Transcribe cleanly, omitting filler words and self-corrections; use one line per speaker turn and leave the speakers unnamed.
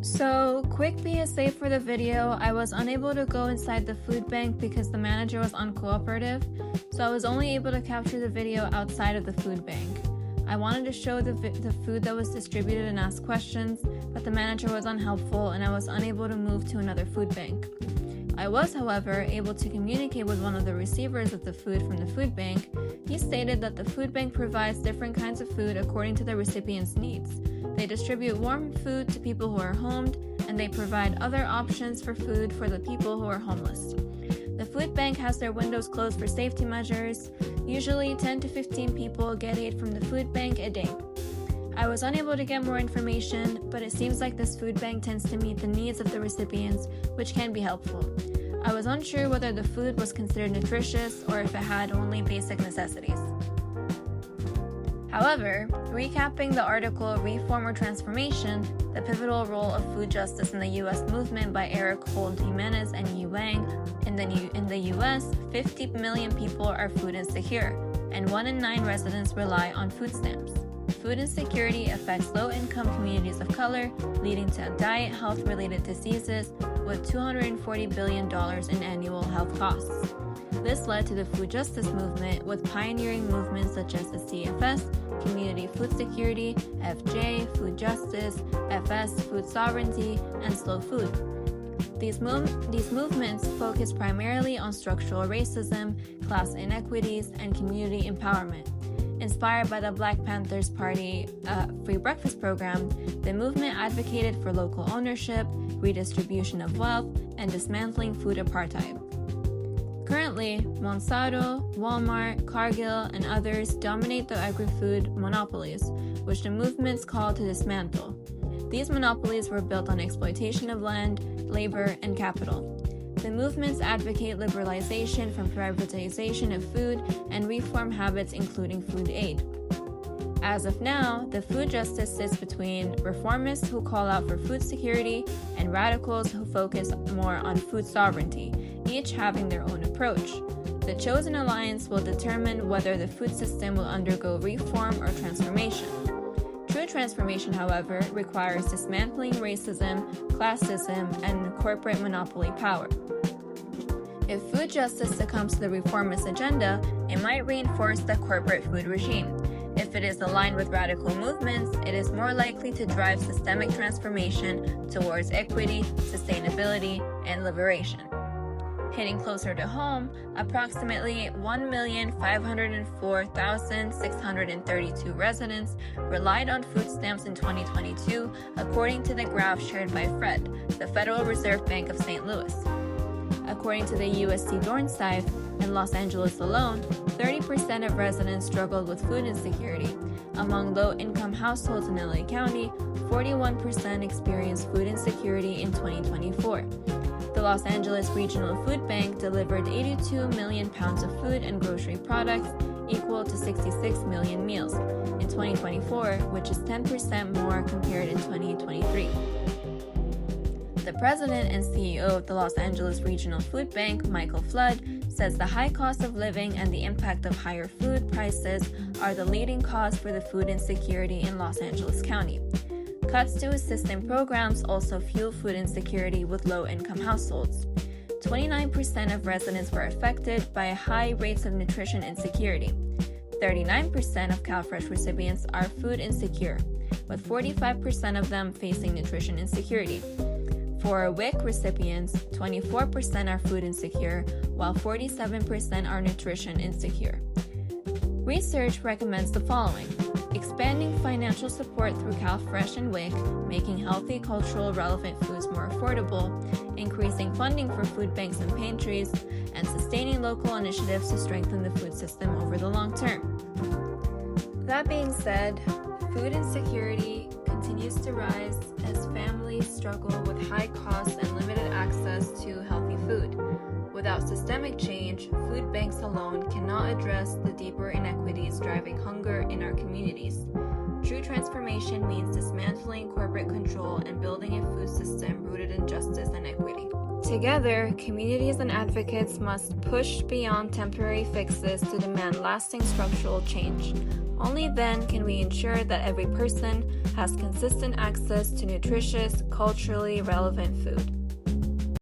So, quick PSA for the video, I was unable to go inside the food bank because the manager was uncooperative, so I was only able to capture the video outside of the food bank. I wanted to show the food that was distributed and ask questions, but the manager was unhelpful and I was unable to move to another food bank. I was, however, able to communicate with one of the receivers of the food from the food bank. He stated that the food bank provides different kinds of food according to the recipient's needs. They distribute warm food to people who are homed, and they provide other options for food for the people who are homeless. The food bank has their windows closed for safety measures. Usually 10 to 15 people get aid from the food bank a day. I was unable to get more information, but it seems like this food bank tends to meet the needs of the recipients, which can be helpful. I was unsure whether the food was considered nutritious or if it had only basic necessities. However, recapping the article Reform or Transformation, the Pivotal Role of Food Justice in the U.S. Movement by Eric Holt Jimenez and Yi Wang, in the U.S., 50 million people are food insecure, and 1 in 9 residents rely on food stamps. Food insecurity affects low-income communities of color, leading to diet health-related diseases with $240 billion in annual health costs. This led to the food justice movement, with pioneering movements such as the CFS, Community Food Security, FJ, Food Justice, FS, Food Sovereignty, and Slow Food. These movements focus primarily on structural racism, class inequities, and community empowerment. Inspired by the Black Panthers Party Free Breakfast program, the movement advocated for local ownership, redistribution of wealth, and dismantling food apartheid. Currently, Monsanto, Walmart, Cargill, and others dominate the agri-food monopolies, which the movements call to dismantle. These monopolies were built on exploitation of land, labor, and capital. The movements advocate liberalization from privatization of food and reform habits, including food aid. As of now, the food justice sits between reformists who call out for food security and radicals who focus more on food sovereignty, each having their own approach. The chosen alliance will determine whether the food system will undergo reform or transformation. True transformation, however, requires dismantling racism, classism, and corporate monopoly power. If food justice succumbs to the reformist agenda, it might reinforce the corporate food regime. If it is aligned with radical movements, it is more likely to drive systemic transformation towards equity, sustainability, and liberation. Hitting closer to home, approximately 1,504,632 residents relied on food stamps in 2022, according to the graph shared by FRED, the Federal Reserve Bank of St. Louis. According to the USC Dornsife, in Los Angeles alone, 30% of residents struggled with food insecurity. Among low-income households in LA County, 41% experienced food insecurity in 2024. The Los Angeles Regional Food Bank delivered 82 million pounds of food and grocery products, equal to 66 million meals, in 2024, which is 10% more compared in 2023. The president and CEO of the Los Angeles Regional Food Bank, Michael Flood, says the high cost of living and the impact of higher food prices are the leading cause for the food insecurity in Los Angeles County. Cuts to assistance programs also fuel food insecurity with low-income households. 29% of residents were affected by high rates of nutrition insecurity. 39% of CalFresh recipients are food insecure, with 45% of them facing nutrition insecurity. For WIC recipients, 24% are food insecure, while 47% are nutrition insecure. Research recommends the following: expanding financial support through CalFresh and WIC, making healthy, cultural relevant foods more affordable, increasing funding for food banks and pantries, and sustaining local initiatives to strengthen the food system over the long term. That being said, food insecurity continues to rise as families struggle with high costs and limited access to healthy food. Without systemic change, food banks alone cannot address the deeper inequities driving hunger in our communities. True transformation means dismantling corporate control and building a food system rooted in justice and equity. Together, communities and advocates must push beyond temporary fixes to demand lasting structural change. Only then can we ensure that every person has consistent access to nutritious, culturally relevant food.